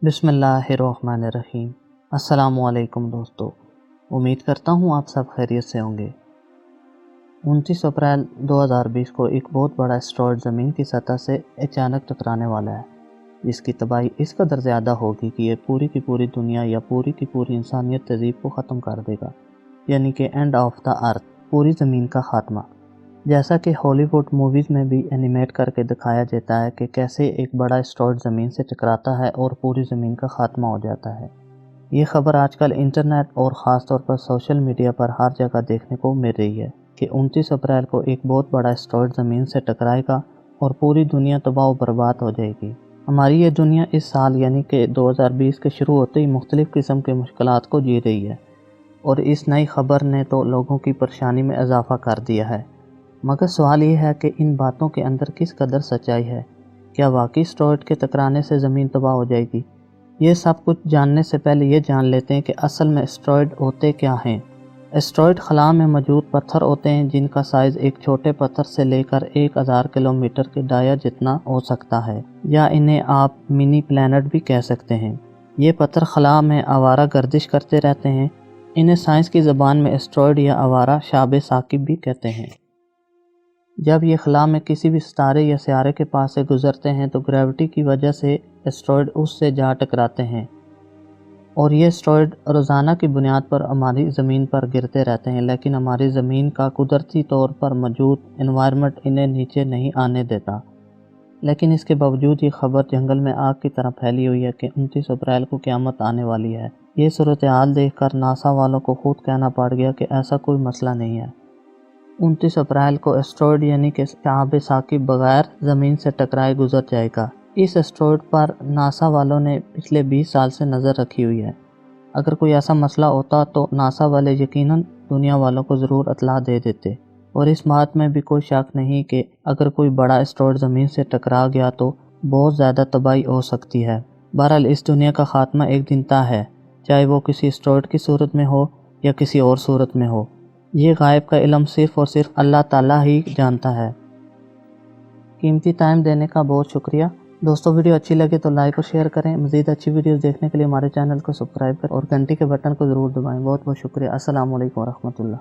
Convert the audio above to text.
بسم اللہ الرحمن الرحیم۔ السلام علیکم دوستو، امید کرتا ہوں آپ سب خیریت سے ہوں گے۔ 29 اپریل 2020 کو ایک بہت بڑا اسٹرائیڈ زمین کی سطح سے اچانک ٹکرانے والا ہے، جس کی تباہی اس قدر زیادہ ہوگی کہ یہ پوری کی پوری دنیا یا پوری کی پوری انسانیت تہذیب کو ختم کر دے گا، یعنی کہ اینڈ آف دا ارتھ، پوری زمین کا خاتمہ۔ جیسا کہ ہالی ووڈ موویز میں بھی اینیمیٹ کر کے دکھایا جاتا ہے کہ کیسے ایک بڑا اسٹرائیڈ زمین سے ٹکراتا ہے اور پوری زمین کا خاتمہ ہو جاتا ہے۔ یہ خبر آج کل انٹرنیٹ اور خاص طور پر سوشل میڈیا پر ہر جگہ دیکھنے کو مل رہی ہے کہ 29 اپریل کو ایک بہت بڑا اسٹرائیڈ زمین سے ٹکرائے گا اور پوری دنیا تباہ و برباد ہو جائے گی۔ ہماری یہ دنیا اس سال یعنی کہ 2020 کے شروع ہوتے ہی مختلف قسم کے مشکلات کو جی رہی ہے، اور اس نئی خبر نے تو لوگوں کی پریشانی میں اضافہ کر دیا ہے۔ مگر سوال یہ ہے کہ ان باتوں کے اندر کس قدر سچائی ہے؟ کیا واقعی اسٹرائیڈ کے ٹکرانے سے زمین تباہ ہو جائے گی؟ یہ سب کچھ جاننے سے پہلے یہ جان لیتے ہیں کہ اصل میں اسٹرائیڈ ہوتے کیا ہیں۔ اسٹرائیڈ خلا میں موجود پتھر ہوتے ہیں جن کا سائز ایک چھوٹے پتھر سے لے کر 1000 کلومیٹر کے دائرہ جتنا ہو سکتا ہے، یا انہیں آپ منی پلانٹ بھی کہہ سکتے ہیں۔ یہ پتھر خلا میں آوارہ گردش کرتے رہتے ہیں۔ انہیں سائنس کی زبان میں اسٹرائیڈ یا آوارہ شہاب ثاقب بھی کہتے ہیں۔ جب یہ خلا میں کسی بھی ستارے یا سیارے کے پاس سے گزرتے ہیں تو گریوٹی کی وجہ سے اسٹرائیڈ اس سے جا ٹکراتے ہیں، اور یہ اسٹرائیڈ روزانہ کی بنیاد پر ہماری زمین پر گرتے رہتے ہیں، لیکن ہماری زمین کا قدرتی طور پر موجود انوائرمنٹ انہیں نیچے نہیں آنے دیتا۔ لیکن اس کے باوجود یہ خبر جنگل میں آگ کی طرح پھیلی ہوئی ہے کہ 29 اپریل کو قیامت آنے والی ہے۔ یہ صورتحال دیکھ کر ناسا والوں کو خود کہنا پڑ گیا کہ ایسا کوئی مسئلہ نہیں ہے۔ 29 اپریل کو اسٹرائیڈ یعنی کہ شہاب ثاقب بغیر زمین سے ٹکرائے گزر جائے گا۔ اس اسٹرائیڈ پر ناسا والوں نے پچھلے 20 سال سے نظر رکھی ہوئی ہے۔ اگر کوئی ایسا مسئلہ ہوتا تو ناسا والے یقیناً دنیا والوں کو ضرور اطلاع دے دیتے، اور اس بات میں بھی کوئی شک نہیں کہ اگر کوئی بڑا اسٹرائیڈ زمین سے ٹکرا گیا تو بہت زیادہ تباہی ہو سکتی ہے۔ بہرحال اس دنیا کا خاتمہ ایک دن طے ہے، چاہے وہ کسی اسٹرائیڈ کی صورت میں ہو یا کسی اور صورت میں ہو۔ یہ غائب کا علم صرف اور صرف اللہ تعالیٰ ہی جانتا ہے۔ قیمتی ٹائم دینے کا بہت شکریہ دوستو۔ ویڈیو اچھی لگے تو لائک اور شیئر کریں۔ مزید اچھی ویڈیوز دیکھنے کے لیے ہمارے چینل کو سبسکرائب کریں اور گھنٹی کے بٹن کو ضرور دبائیں۔ بہت بہت شکریہ۔ السلام علیکم ورحمۃ اللہ۔